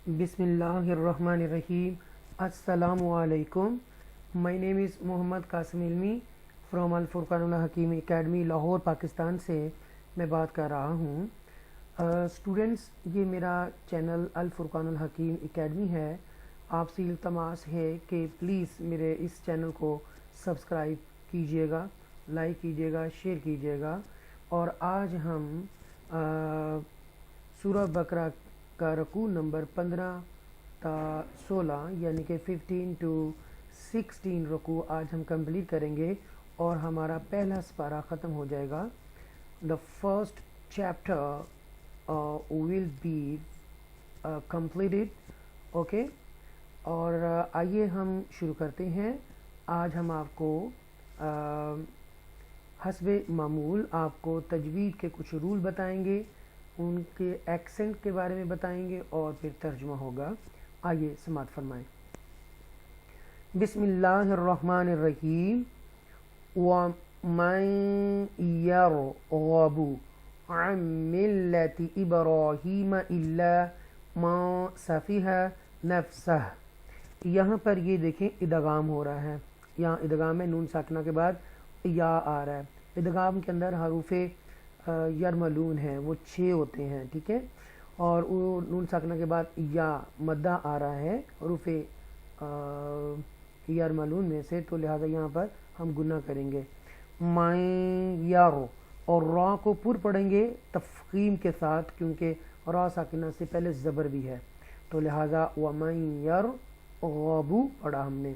بسم اللہ الرحمن الرحیم. السلام علیکم. مائی نیم از محمد قاسم علمی فرام الفرقان الحکیم اکیڈمی لاہور پاکستان سے میں بات کر رہا ہوں. اسٹوڈنٹس، یہ میرا چینل الفرقان الحکیم اکیڈمی ہے. آپ سے التماس ہے کہ پلیز میرے اس چینل کو سبسکرائب کیجیے گا، لائک کیجیے گا، شیئر کیجیے گا. اور آج ہم سورہ بقرہ کا رکوع نمبر 15 تا 16 یعنی کہ 15 to 16 رکوع آج ہم کمپلیٹ کریں گے اور ہمارا پہلا سپارہ ختم ہو جائے گا. The first chapter will be completed. Okay, اور آئیے ہم شروع کرتے ہیں. آج ہم آپ کو حسب معمول آپ کو تجوید کے کچھ رول بتائیں گے، ان کے ایکسنٹ کے بارے میں بتائیں گے اور پھر ترجمہ ہوگا. آئیے سماعت فرمائیں. بسم اللہ الرحمن الرحیم. وَمَن يَرْغَبُ عَن مِّلَّةِ إِبْرَاهِيمَ إِلَّا مَن سَفِهَ نَفْسَهُ. یہاں پر یہ دیکھیں ادغام ہو رہا ہے. یہاں ادغام ہے، نون ساکنہ کے بعد یا آ رہا ہے. ادغام کے اندر حروف یرملون ہیں، وہ 6 ہوتے ہیں، ٹھیک ہے. اور وہ نون ساکنہ کے بعد یا مدہ آ رہا ہے حروف یرملون میں سے، تو لہٰذا یہاں پر ہم گنہ کریں گے. مَن یَر، اور را کو پر پڑھیں گے تفخیم کے ساتھ، کیونکہ را ساکنہ سے پہلے زبر بھی ہے، تو لہٰذا وَمَن یَرْغَبُ پڑھا ہم نے.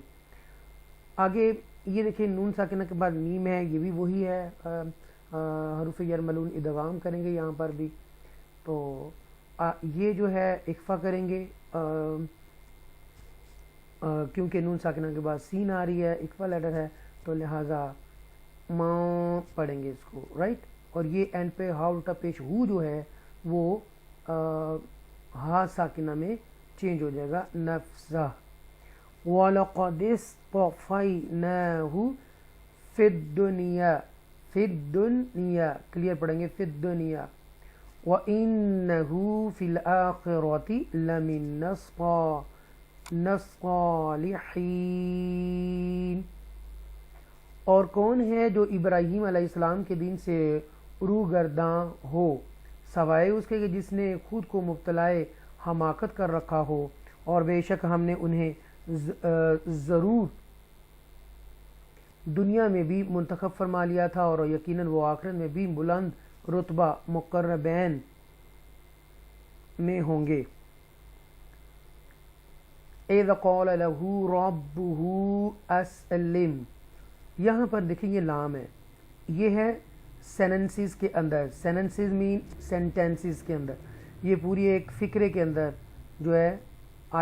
آگے یہ دیکھیں نون ساکنہ کے بعد میم ہے، یہ بھی وہی ہے، حروف یرملون ادغام کریں گے یہاں پر بھی. تو یہ جو ہے اخفا کریں گے کیونکہ نون ساکنہ کے بعد سین آ رہی ہے، اخفا لیٹر ہے، تو لہٰذا ماں پڑھیں گے اس کو، رائٹ. اور یہ اینڈ پہ ہا الٹا پیش ہو جو ہے وہ ہا ساکنہ میں چینج ہو جائے گا، نفسہ. وَلَقَدِ اصْطَفَيْنَاهُ فِي الدُّنْيَا، فی الدنیا کلیئر پڑھیں گے، فی الدنیا. وَإِنَّهُ فِي الْآخِرَةِ لَمِنَ الصَّالِحِينَ. اور کون ہے جو ابراہیم علیہ السلام کے دین سے روگرداں ہو، سوائے اس کے کہ جس نے خود کو مبتلائے حماقت کر رکھا ہو. اور بے شک ہم نے انہیں ضرور دنیا میں بھی منتخب فرما لیا تھا، اور یقیناً وہ آخرت میں بھی بلند رتبہ مقربین میں ہوں گے. اِذْ قَالَ لَهُ رَبُّهُ أَسْلِمْ. یہاں پر دیکھیں یہ لام ہے، یہ ہے سیننسز کے اندر. سیننسز مین سینٹینسز کے اندر، یہ پوری ایک فقرے کے اندر جو ہے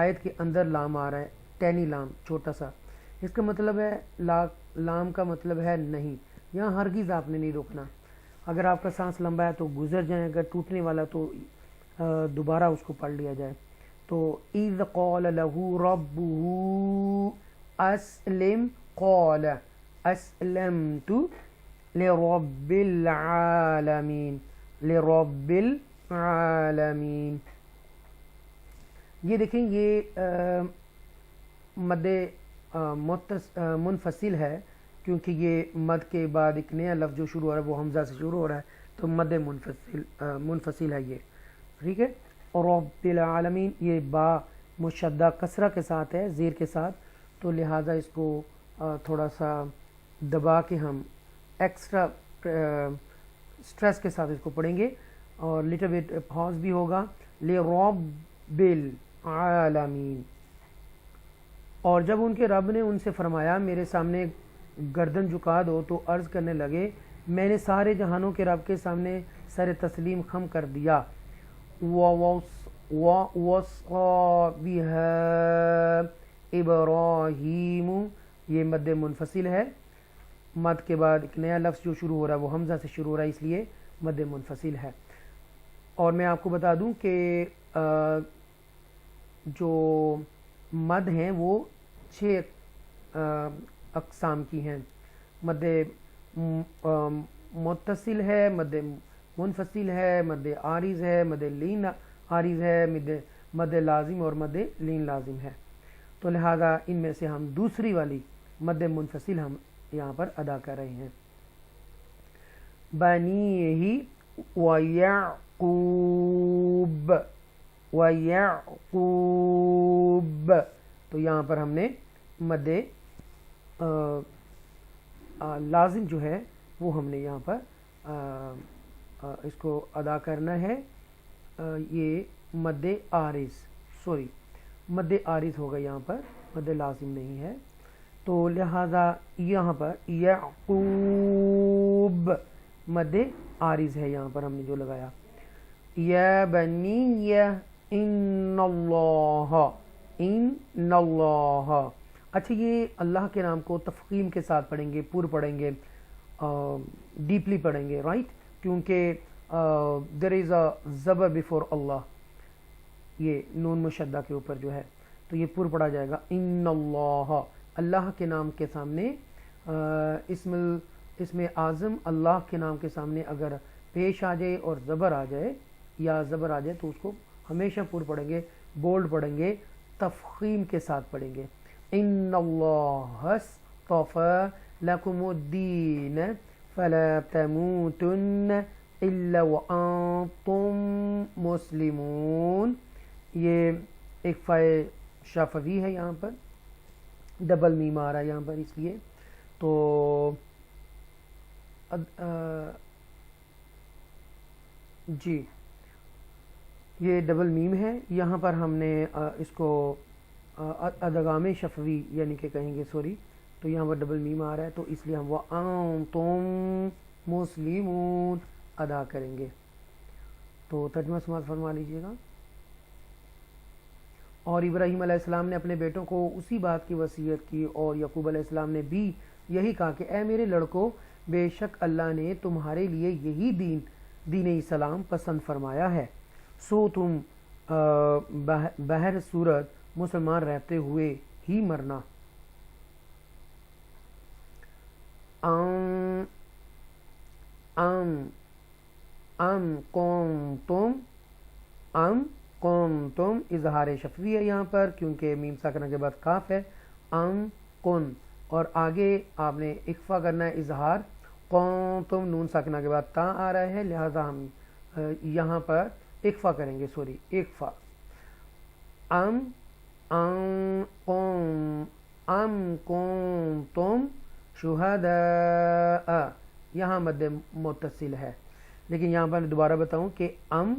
آیت کے اندر لام آ رہا ہے، ٹینی لام چھوٹا سا. اس کا مطلب ہے لام کا مطلب ہے نہیں. یہاں ہرگز آپ نے نہیں روکنا. اگر آپ کا سانس لمبا ہے تو گزر جائیں، اگر ٹوٹنے والا تو دوبارہ اس کو پڑھ لیا جائے. تو اِذْ قَالَ لَهُ رَبُّهُ أَسْلِمْ قَالَ أَسْلَمْتُ لِرَبِّ الْعَالَمِينَ، لِرَبِّ الْعَالَمِينَ. یہ دیکھیں یہ مد منفصل ہے، کیونکہ یہ مد کے بعد ایک نیا لفظ جو شروع ہو رہا ہے وہ حمزہ سے شروع ہو رہا ہے، تو مد منفصل ہے یہ، ٹھیک ہے. اور رب العالمین یہ با مشدہ کسرہ کے ساتھ ہے، زیر کے ساتھ، تو لہٰذا اس کو تھوڑا سا دبا کے ہم ایکسٹرا سٹریس کے ساتھ اس کو پڑھیں گے، اور لٹل بٹ پاز بھی ہوگا. لِرَبِّ العالمین. اور جب ان کے رب نے ان سے فرمایا میرے سامنے گردن جھکا دو، تو عرض کرنے لگے میں نے سارے جہانوں کے رب کے سامنے سر تسلیم خم کر دیا. وَوَصَّى بِهَا إِبْرَاهِيمُ، یہ مد منفصل ہے. مد کے بعد ایک نیا لفظ جو شروع ہو رہا ہے وہ حمزہ سے شروع ہو رہا ہے، اس لیے مد منفصل ہے. اور میں آپ کو بتا دوں کہ جو مد ہیں وہ 6 اقسام کی ہیں. مد متصل ہے، مد منفصل ہے، مد عارض ہے، مد لین عارض ہے، مد لازم اور مد لین لازم ہے، تو لہذا ان میں سے ہم دوسری والی مد منفصل ہم یہاں پر ادا کر رہے ہیں. بنیہ ویعقوب، ویعقوب، تو یہاں پر ہم نے مد لازم جو ہے وہ ہم نے یہاں پر اس کو ادا کرنا ہے. یہ مد عارض، سوری مد عارض ہوگا یہاں پر، مد لازم نہیں ہے. تو لہٰذا یہاں پر یعقوب مد عارض ہے یہاں پر ہم نے جو لگایا. یا بنی ان اللہ، ان اللہ. اچھا یہ اللہ کے نام کو تفخیم کے ساتھ پڑھیں گے، پور پڑھیں گے، ڈیپلی پڑھیں گے، رائٹ، کیونکہ دیر از اے زبر بیفور اللہ، یہ نون مشدہ کے اوپر جو ہے، تو یہ پور پڑھا جائے گا. ان اللہ، اللہ کے نام کے سامنے اسم اعظم اللہ کے نام کے سامنے اگر پیش آ جائے اور زبر آ جائے یا زبر آ جائے تو اس کو ہمیشہ پور پڑھیں گے، بولڈ پڑھیں گے، تفخیم کے ساتھ پڑھیں گے. ان اللہ اصطفى لکم الدین فلا تموتن الا وانتم مسلمون. یہ ایک فائے شفوی ہے، یہاں پر ڈبل میم آ رہا ہے یہاں پر، اس لیے تو جی یہ ڈبل میم ہے. یہاں پر ہم نے اس کو ادغام شفوی یعنی کہ کہیں گے، سوری، تو یہاں پر ڈبل میم آ رہا ہے تو اس لیے ہم وَأَنْتُمْ مُسْلِمُونَ ادا کریں گے. تو ترجمہ سماعت فرما لیجئے گا. اور ابراہیم علیہ السلام نے اپنے بیٹوں کو اسی بات کی وصیت کی، اور یعقوب علیہ السلام نے بھی یہی کہا کہ اے میرے لڑکوں، بے شک اللہ نے تمہارے لیے یہی دین اسلام پسند فرمایا ہے، سو تم بہر صورت مسلمان رہتے ہوئے ہی مرنا. ام کنتم اظہار شفوی ہے یہاں پر، کیونکہ میم ساکنہ کے بعد کاف ہے. ام کن، اور آگے آپ نے اخفا کرنا ہے اظہار. کنتم نون ساکنہ کے بعد تا آ رہا ہے، لہذا ہم یہاں پر اخفا کریں گے، سوری اخفا. ام کنتم شہداء، یہاں مد متصل ہے، لیکن یہاں پر دوبارہ بتاؤں کہ ام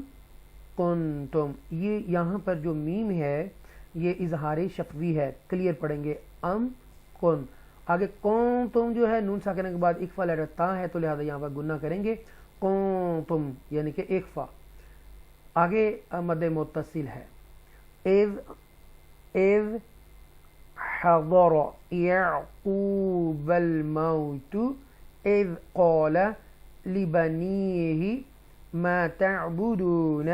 کنتم، یہ یہاں پر جو میم ہے یہ اظہار شفوی ہے، کلیئر پڑھیں گے. ام کن، آگے کنتم جو ہے نون ساکنہ کے بعد اخفا لیٹر تا ہے، تو لہذا یہاں پر گنہ کریں گے کنتم یعنی کہ اخفا. آگے مد متصل ہے. اذ حضر یعقوب الموت اذ قال لبنیہ ما تعبدون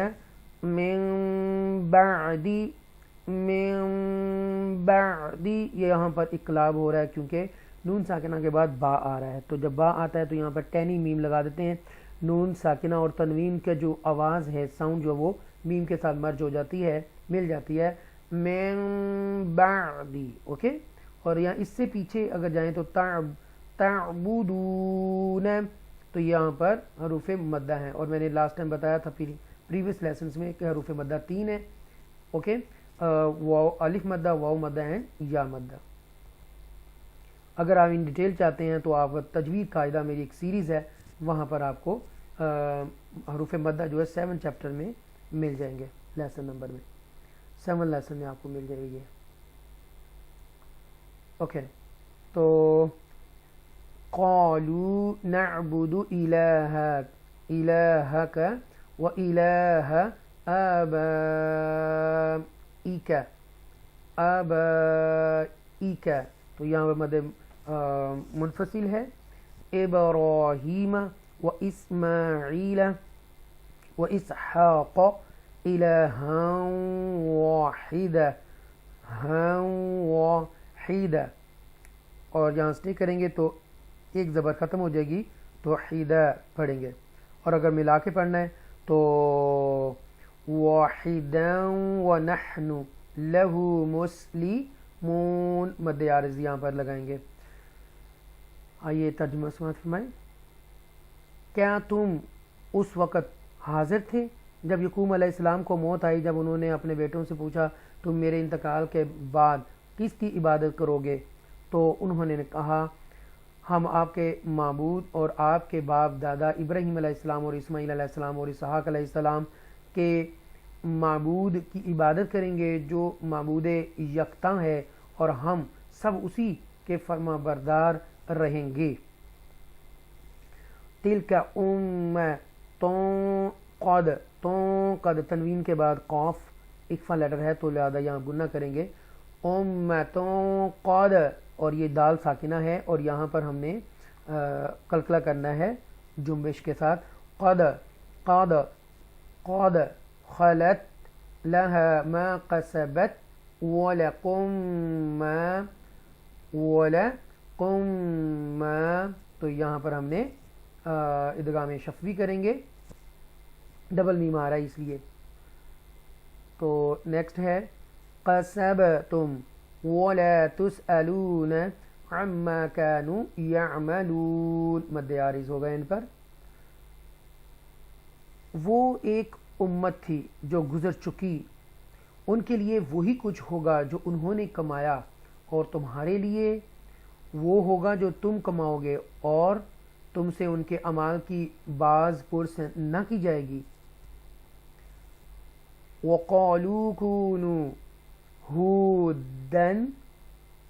من بعدی، یہاں پر اقلاب ہو رہا ہے کیونکہ نون ساکنہ کے بعد با آ رہا ہے، تو جب با آتا ہے تو یہاں پر ٹینی میم لگا دیتے ہیں. نون ساکنہ اور تنوین کا جو آواز ہے، ساؤنڈ جو وہ میم کے ساتھ مرج ہو جاتی ہے، مل جاتی ہے. من بعدی، اوکے. اور یہاں اس سے پیچھے اگر جائیں تو تعبدون، تو یہاں پر حروف مدہ ہیں، اور میں نے لاسٹ ٹائم بتایا تھا پریویس لیسنز میں کہ حروف مدہ 3 ہیں، اوکے. واو الف مدہ، واو مدہ ہیں، یا مدہ. اگر آپ ان ڈیٹیل چاہتے ہیں تو آپ تجوید قاعدہ میری ایک سیریز ہے، وہاں پر آپ کو حروف مدہ جو ہے 7 چیپٹر میں مل جائیں گے، لیسن نمبر میں 7 لیسن میں آپ کو مل جائے گی. اوکے. تو قالوا نعبد الہک و الہ آبائک، تو یہاں پر مد منفصل ہے. ابراہیم و اسماعیل و اسحاق الہا واحدا، واحدا، اور یہاں سٹے کریں گے تو ایک زبر ختم ہو جائے گی تو حیدہ پڑھیں گے. اور اگر ملا کے پڑھنا ہے تو واحداً ونحن لہ مسلمون، مد عارض یہاں پر لگائیں گے۔ آئیے ترجمہ سماعت فرمائیں۔ کیا تم اس وقت حاضر تھے جب یعقوب علیہ السلام کو موت آئی، جب انہوں نے اپنے بیٹوں سے پوچھا تم میرے انتقال کے بعد کس کی عبادت کرو گے؟ تو انہوں نے کہا ہم آپ کے معبود اور آپ کے باپ دادا ابراہیم علیہ السلام اور اسماعیل علیہ السلام اور اسحاق علیہ السلام کے معبود کی عبادت کریں گے جو معبود یکتا ہے، اور ہم سب اسی کے فرما بردار رہیں گے۔ تلک امتون قد تنوین کے بعد قاف اکفا لیٹر ہے تو لہذا یہاں گنہ کریں گے، امتون قد، اور یہ دال ساکنہ ہے اور یہاں پر ہم نے قلقلہ کرنا ہے جنبش کے ساتھ، قد قد قد خلت لها ما قسبت ولکم ما، تو یہاں پر ہم نے ادغام شفوی کریں گے، ڈبل میم آ رہا ہے اس لیے۔ تو نیکسٹ ہے قسبتم ولا تسألون عما كانوا يعملون، مد عارض ہوگا ان پر۔ وہ ایک امت تھی جو گزر چکی، ان کے لیے وہی کچھ ہوگا جو انہوں نے کمایا، اور تمہارے لیے وہ ہوگا جو تم کماؤ گے، اور تم سے ان کے اعمال کی باز پرس نہ کی جائے گی۔ وَقَالُوا كُونُوا هُودًا،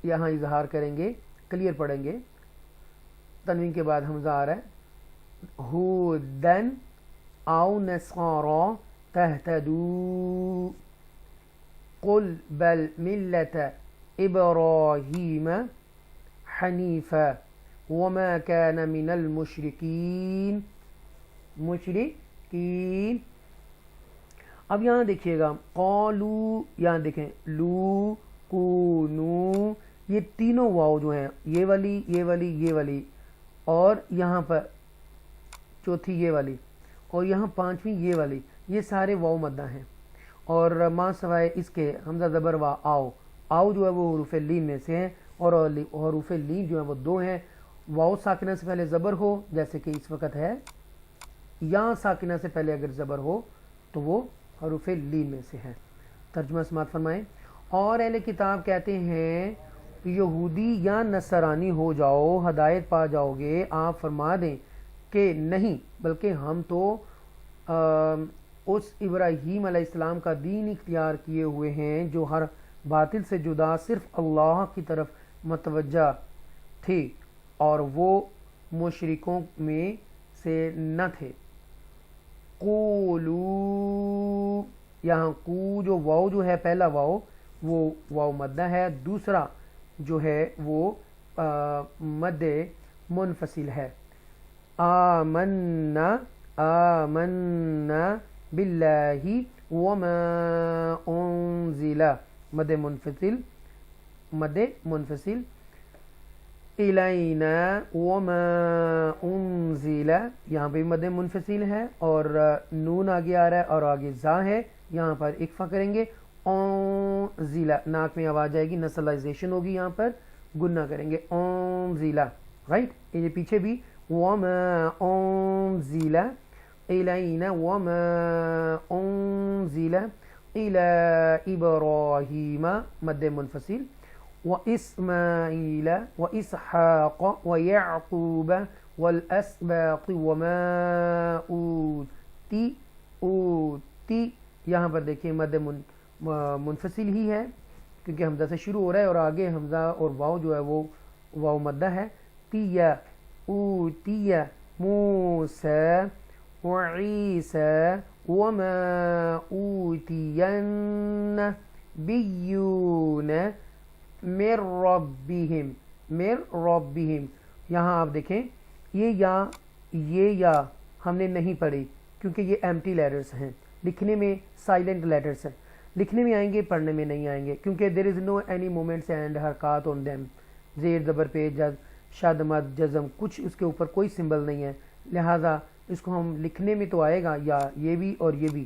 یہاں اظہار کریں گے، کلیئر پڑھیں گے، تنوین کے بعد حمزہ آ رہا ہے، هُودًا أَوْ نَصَارَىٰ تَهْتَدُوا قُلْ بَلْ مِلَّةَ إِبْرَاهِيمَ حَنِيفًا وَمَا كَانَ مِنَ الْمُشْرِكِينَ، مشرکین۔ اب یہاں دیکھیے گا قالو، یہاں دیکھیں لو کونو، یہ تینوں واو جو ہیں، یہ والی یہ والی یہ والی، اور یہاں پر چوتھی یہ والی، اور یہاں پانچویں یہ والی، یہ سارے واو مدہ ہیں، اور ماں سوائے اس کے حمزہ زبر وا آؤ، آؤ جو ہے وہ حروف لین میں سے ہیں، اور حروف لین جو ہیں وہ دو ہیں، واو ساکنہ سے پہلے زبر ہو جیسے کہ اس وقت ہے، یا ساکنہ سے پہلے اگر زبر ہو تو وہ حروف لین میں سے ہے۔ ترجمہ سماعت فرمائیں۔ اور اہل کتاب کہتے ہیں یہودی یا نصرانی ہو جاؤ ہدایت پا جاؤ گے، آپ فرما دیں کہ نہیں، بلکہ ہم تو اس ابراہیم علیہ السلام کا دین اختیار کیے ہوئے ہیں جو ہر باطل سے جدا صرف اللہ کی طرف متوجہ تھے، اور وہ مشرکوں میں سے نہ تھے۔ قولو، یہاں کو جو واو جو ہے، پہلا واو وہ واو مدہ ہے، دوسرا جو ہے وہ مد منفصل ہے۔ آمنا باللہ وما انزل، مد منفصل، الینا وما انزل، یہاں پہ مد منفصل ہے، اور نون آگے آ رہا ہے اور آگے زا ہے، یہاں پر اکفا کریں گے، انزل، ناک میں آواز جائے گی، نسلائزیشن ہوگی، یہاں پر گنہ کریں گے، انزل، رائٹ، یہ پیچھے بھی وما انزل الینا وما انزل الی ابراہیم، مد منفصل، وإسماعيل وإسحاق ويعقوب والأسباط وما أوتي، یہاں پر دیکھیں مد منفصل ہی ہے کیونکہ حمزہ سے شروع ہو رہا ہے، اور آگے حمزہ اور واو جو ہے وہ واو مدہ ہے۔ تیا اوتی موسیٰ وعیسیٰ وما اوتی النبیون من ربہم، یہاں آپ دیکھیں یہ یا ہم نے نہیں پڑھی کیونکہ یہ ایمٹی لیٹرز ہیں، لکھنے میں سائلنٹ لیٹرز ہیں، لکھنے میں آئیں گے پڑھنے میں نہیں آئیں گے کیونکہ there is no any movements and حرکات on them، زیر زبر پہ شد مد جزم کچھ اس کے اوپر کوئی سمبل نہیں ہے، لہٰذا اس کو ہم لکھنے میں تو آئے گا یا یہ بھی اور یہ بھی،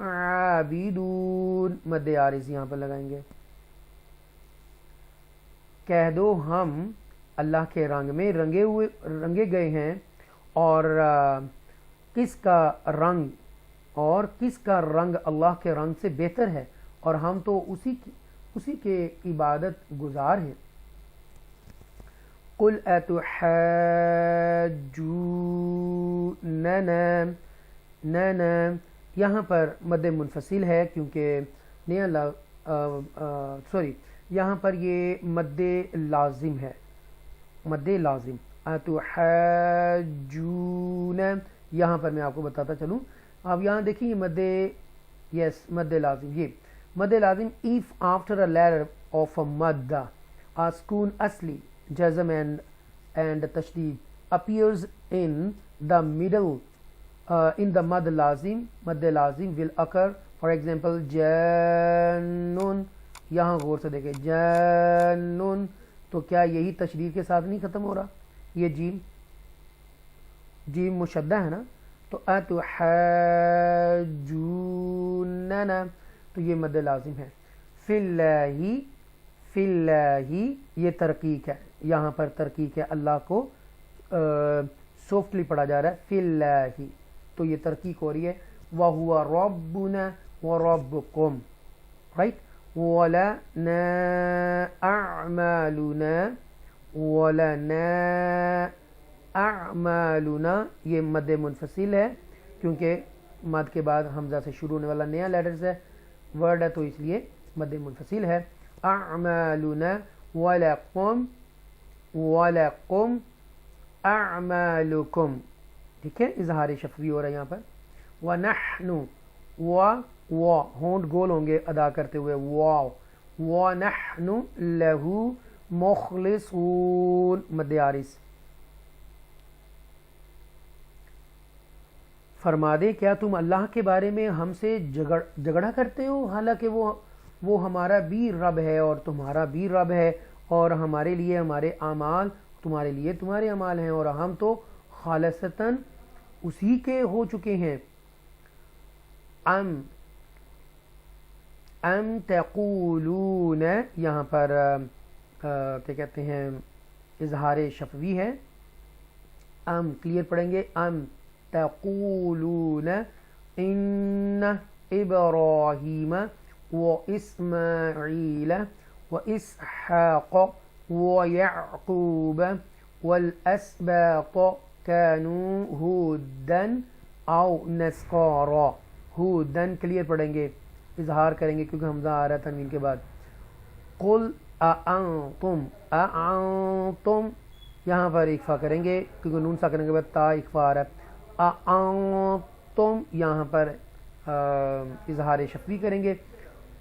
عابدون مد عارض یہاں پر لگائیں گے. کہہ دو ہم اللہ کے رنگ میں رنگے گئے ہیں اور کس کا رنگ اللہ کے رنگ سے بہتر ہے اور ہم تو اسی کے عبادت گزار ہیں. قل اتحاجوننا یہاں پر مد منفصل ہے کیونکہ یہاں پر یہ مد لازم ہے. مد لازم اتحاجون یہاں پر میں آپ کو بتاتا چلوں. اب یہاں دیکھیں یہ مد لازم یہ مد لازم if after a letter of a madda a sukun asli jazm and tashdid appears in the middle in the mad lazim will occur. For example jannun یہاں غور سے دیکھیں جannun تو کیا یہی تشدید کے ساتھ نہیں ختم ہو رہا؟ یہ جیم مشدہ ہے نا. تو اتحاجوننا تو یہ مد لازم ہے. فی اللہ یہ ترقیق ہے. یہاں پر ترقیق ہے. اللہ کو سافٹلی پڑھا جا رہا ہے. فی اللہ تو یہ ترقیق ہو رہی ہے. وَهُوَ رَبُّنَا وَرَبُّكُمْ رائٹ. وَلَنَا أَعْمَالُنَا یہ مد منفصل ہے کیونکہ مد کے بعد حمزہ سے شروع ہونے والا نیا لیٹرز ہے ورڈ ہے تو اس لیے مد منفصل ہے. أَعْمَالُنَا وَلَكُمْ أَعْمَالُكُمْ ٹھیک ہے. اظہار شفوی ہو رہا ہے یہاں پر. وَنَحْنُ ہونٹ گول ہوں گے ادا کرتے ہوئے واو. وَنَحْنُ لَهُ مُخْلِصُونَ مد عارض. فرما دے کیا تم اللہ کے بارے میں ہم سے جھگڑا کرتے ہو حالانکہ وہ ہمارا بھی رب ہے اور تمہارا بھی رب ہے اور ہمارے لیے ہمارے اعمال تمہارے لیے تمہارے اعمال ہیں اور ہم تو خالصتاً اسی کے ہو چکے ہیں. ام تقولون یہاں پر کیا کہتے ہیں اظہار شفوی ہے. ام کلیئر پڑھیں گے. ام تقولون ان ابراہیم واسماعیل واسحاق ویعقوب والاسباط كانوا هودا او نصارا. ہودن کلیئر پڑھیں گے اظہار کریں گے کیونکہ حمزہ آ رہا ہے تنوین کے بعد. قل اانتم یہاں پر اخفا کریں گے کیونکہ نون ساکن کے بعد تا اخفا آ رہا ہے. اانتم یہاں پر اظہار شفوی کریں گے.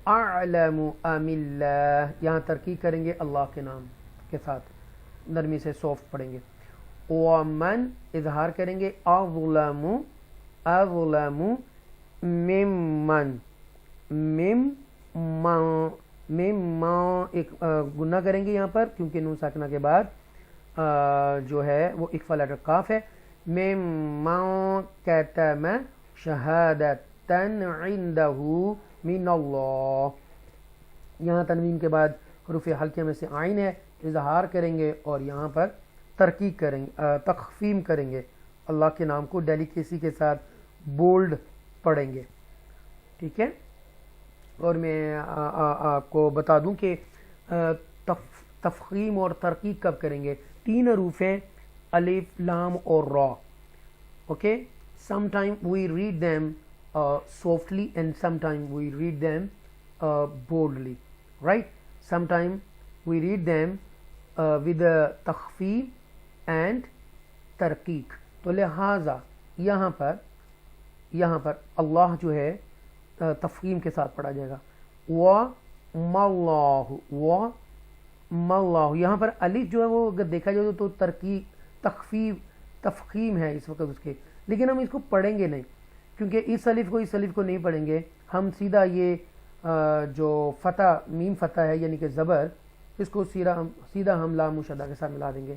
اعلم ام اللہ یہاں ترقیق کریں گے اللہ کے نام کے ساتھ نرمی سے سافٹ پڑھیں گے. ومن اظہار کریں گے. اظلم ممن ایک گناہ کریں گے یہاں پر کیونکہ نون ساکنہ کے بعد جو ہے وہ اخفا لیٹر قاف ہے. ممن کتم شہادتن عندہ من اللہ یہاں تنوین کے بعد حروف حلقے میں سے عین ہے اظہار کریں گے اور یہاں پر ترقیق کریں گے تخفیم کریں گے اللہ کے نام کو ڈیلیکیسی کے ساتھ بولڈ پڑھیں گے. ٹھیک ہے. اور میں آپ کو بتا دوں کہ تفخیم اور ترقیق کب کریں گے. 3 حروف ہیں الف لام اور را. Okay. sometime we read them softly and sometime we read them boldly right. sometime we read them with the takhfif and tarqiq. تو لہٰذا یہاں پر اللہ جو ہے تفخیم کے ساتھ پڑھا جائے گا. وَمَاللَّهُ یہاں پر الف جو ہے وہ اگر دیکھا جائے تو تفخیم ہے اس وقت اس کے لیکن ہم اس کو پڑھیں گے نہیں کیونکہ اس الف کو نہیں پڑھیں گے. ہم سیدھا یہ جو فتح میم فتح ہے یعنی کہ زبر اس کو سیدھا ہم لام مشدہ کے ساتھ ملا دیں گے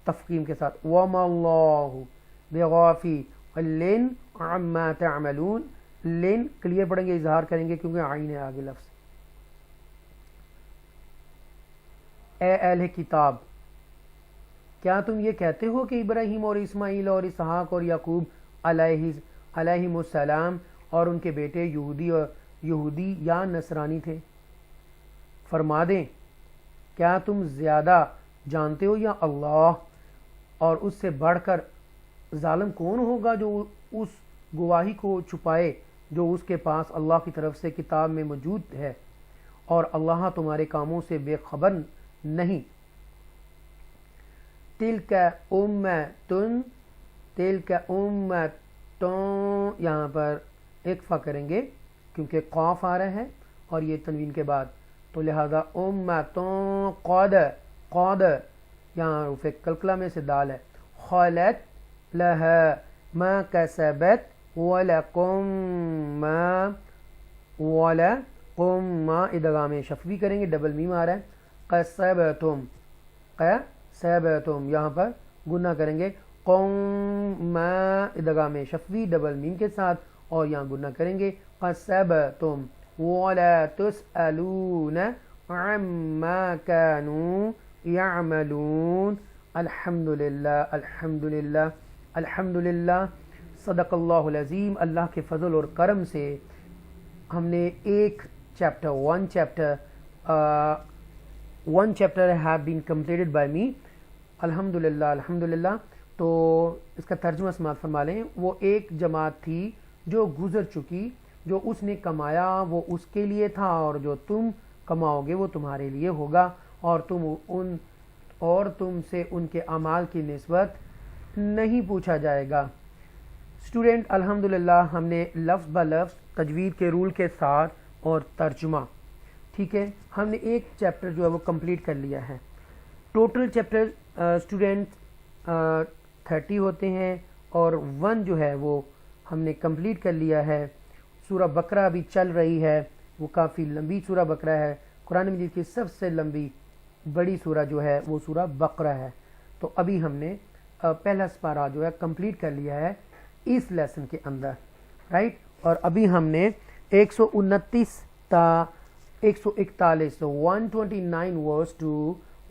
تفخیم کے ساتھ. وَمَا اللَّهُ بِغَافِلٍ عَمَّا تَعْمَلُونَ لین کلیئر پڑھیں گے, اظہار کریں گے کیونکہ عین ہے آگے لفظ. اے اہل کتاب, کیا تم یہ کہتے ہو کہ ابراہیم اور اسماعیل اور اسحاق اور یعقوب علیہم السلام اور ان کے بیٹے یہودی یا نصرانی تھے؟ فرما دیں کیا تم زیادہ جانتے ہو یا اللہ, اور اس سے بڑھ کر ظالم کون ہوگا جو اس گواہی کو چھپائے جو اس کے پاس اللہ کی طرف سے کتاب میں موجود ہے, اور اللہ تمہارے کاموں سے بے خبر نہیں. تلک امتن, تلک امتن, یہاں پر اکفا کریں گے کیونکہ قاف آ رہا ہے اور یہ تنوین کے بعد, تو لہذا امتن قد یہاں حروف کلکلہ میں سے دال ہے, خالت لها ما کسبت ولکم ما ادغام شفوی کریں گے, ڈبل میم آ رہا ہے, قصبتم یہاں پر گناہ کریں گے, قوم ادغام شفوی ڈبل میم کے ساتھ اور یہاں گناہ کریں گے, قصبتم ولا تسألون عما كانوا يعملون. الحمدللہ الحمدللہ الحمدللہ, صدق اللہ العظیم. اللہ کے فضل اور کرم سے ہم نے ایک chapter one chapter have been completed by me. الحمدللہ الحمدللہ. تو اس کا ترجمہ سماعت فرما لیں. وہ ایک جماعت تھی جو گزر چکی, جو اس نے کمایا وہ اس کے لیے تھا, اور جو تم کماؤ گے وہ تمہارے لیے ہوگا, اور تم سے ان کے اعمال کی نسبت نہیں پوچھا جائے گا. اسٹوڈنٹ الحمدللہ ہم نے لفظ بہ لفظ تجوید کے رول کے ساتھ اور ترجمہ, ٹھیک ہے, ہم نے ایک چیپٹر جو ہے وہ کمپلیٹ کر لیا ہے. ٹوٹل چیپٹر اسٹوڈنٹ 30 ہوتے ہیں اور 1 جو ہے وہ ہم نے کمپلیٹ کر لیا ہے. سورہ بقرہ ابھی چل رہی ہے, وہ کافی لمبی سورہ بقرہ ہے. قرآن مجید کی سب سے لمبی بڑی سورہ جو ہے وہ سورہ بقرہ ہے. تو ابھی ہم نے پہلا سپارہ جو ہے کمپلیٹ کر لیا ہے اس لیسن کے اندر, رائٹ. اور ابھی ہم نے 129 تا 141 129 ورس ٹو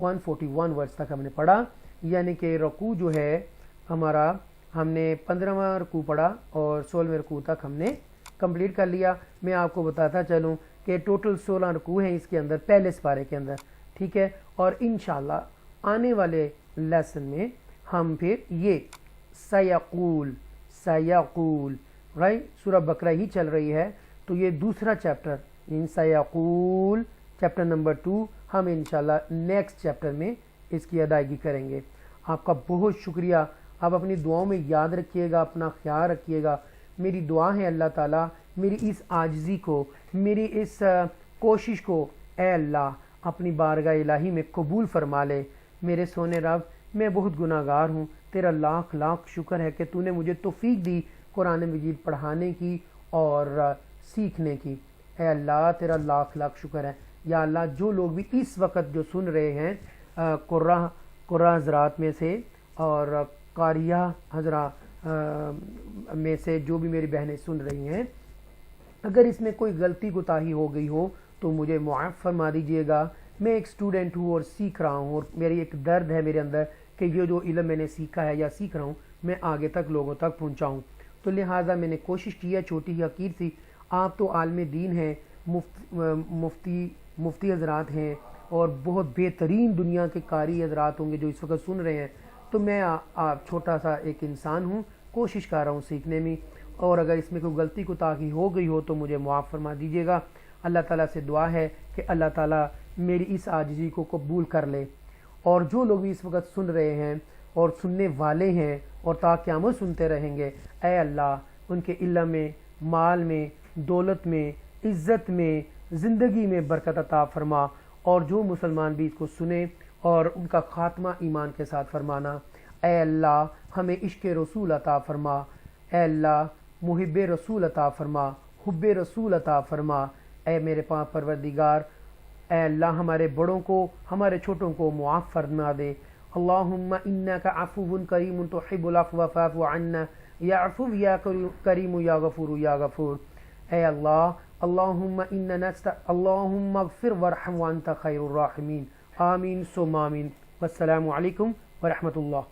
141 ورس تک ہم نے پڑھا, یعنی کہ رکوع جو ہے ہمارا ہم نے 15واں رکوع پڑھا اور 16ویں رکوع تک ہم نے کمپلیٹ کر لیا. میں آپ کو بتاتا چلوں کہ ٹوٹل 16 رکوع ہیں اس کے اندر, پہلے سپارے کے اندر, ٹھیک ہے. اور انشاءاللہ آنے والے لیسن میں ہم پھر یہ سیقول رائٹ, سورہ بقرہ ہی چل رہی ہے تو یہ دوسرا چیپٹر ان سیقول چیپٹر نمبر 2 ہم انشاءاللہ نیکسٹ چیپٹر میں اس کی ادائیگی کریں گے. آپ کا بہت شکریہ. آپ اپنی دعاؤں میں یاد رکھیے گا, اپنا خیال رکھیے گا. میری دعا ہے اللہ تعالیٰ میری اس عاجزی کو, میری اس کوشش کو اے اللہ اپنی بارگاہ الہی میں قبول فرما لے. میرے سونے رب, میں بہت گناہ گار ہوں, تیرا لاکھ لاکھ شکر ہے کہ تو نے مجھے توفیق دی قرآن مجید پڑھانے کی اور سیکھنے کی. اے اللہ تیرا لاکھ لاکھ شکر ہے. یا اللہ جو لوگ بھی اس وقت جو سن رہے ہیں قرآن حضرات میں سے اور قاریہ حضرات میں سے جو بھی میری بہنیں سن رہی ہیں, اگر اس میں کوئی غلطی کوتاہی ہو گئی ہو تو مجھے معاف فرما دیجیے گا. میں ایک اسٹوڈنٹ ہوں اور سیکھ رہا ہوں, اور میری ایک درد ہے میرے اندر کہ یہ جو علم میں نے سیکھا ہے یا سیکھ رہا ہوں میں آگے تک لوگوں تک پہنچاؤں. تو لہٰذا میں نے کوشش کی ہے, چھوٹی حقیر سی. آپ تو عالم دین ہیں, مفتی حضرات ہیں اور بہت بہترین دنیا کے قاری حضرات ہوں گے جو اس وقت سن رہے ہیں. تو میں آپ چھوٹا سا ایک انسان ہوں, کوشش کر رہا ہوں سیکھنے میں, اور اگر اس میں کوئی غلطی کوتاہی ہو گئی ہو تو مجھے معاف فرما دیجیے گا. اللہ تعالیٰ سے دعا ہے کہ اللہ تعالیٰ میری اس عاجزی کو قبول کر لے. اور جو لوگ بھی اس وقت سن رہے ہیں اور سننے والے ہیں اور تا قیامت سنتے رہیں گے, اے اللہ ان کے علم میں, مال میں, دولت میں, عزت میں, زندگی میں برکت عطا فرما. اور جو مسلمان بھی اس کو سنیں اور ان کا خاتمہ ایمان کے ساتھ فرمانا. اے اللہ ہمیں عشق رسول عطا فرما. اے اللہ محب رسول عطا فرما, حب رسول عطا فرما. اے میرے پاک پروردگار, اے اللہ ہمارے بڑوں کو ہمارے چھوٹوں کو معاف فرما دے. اللہم انک عفو کریم تحب العفو فاعف عنا یا عفو یا کریم یا غفور یا غفور. اے اللہ اللہم اللہم اغفر ورحم وانت خیر الراحمین، آمین ثم آمین۔ والسلام علیکم ورحمۃ اللہ۔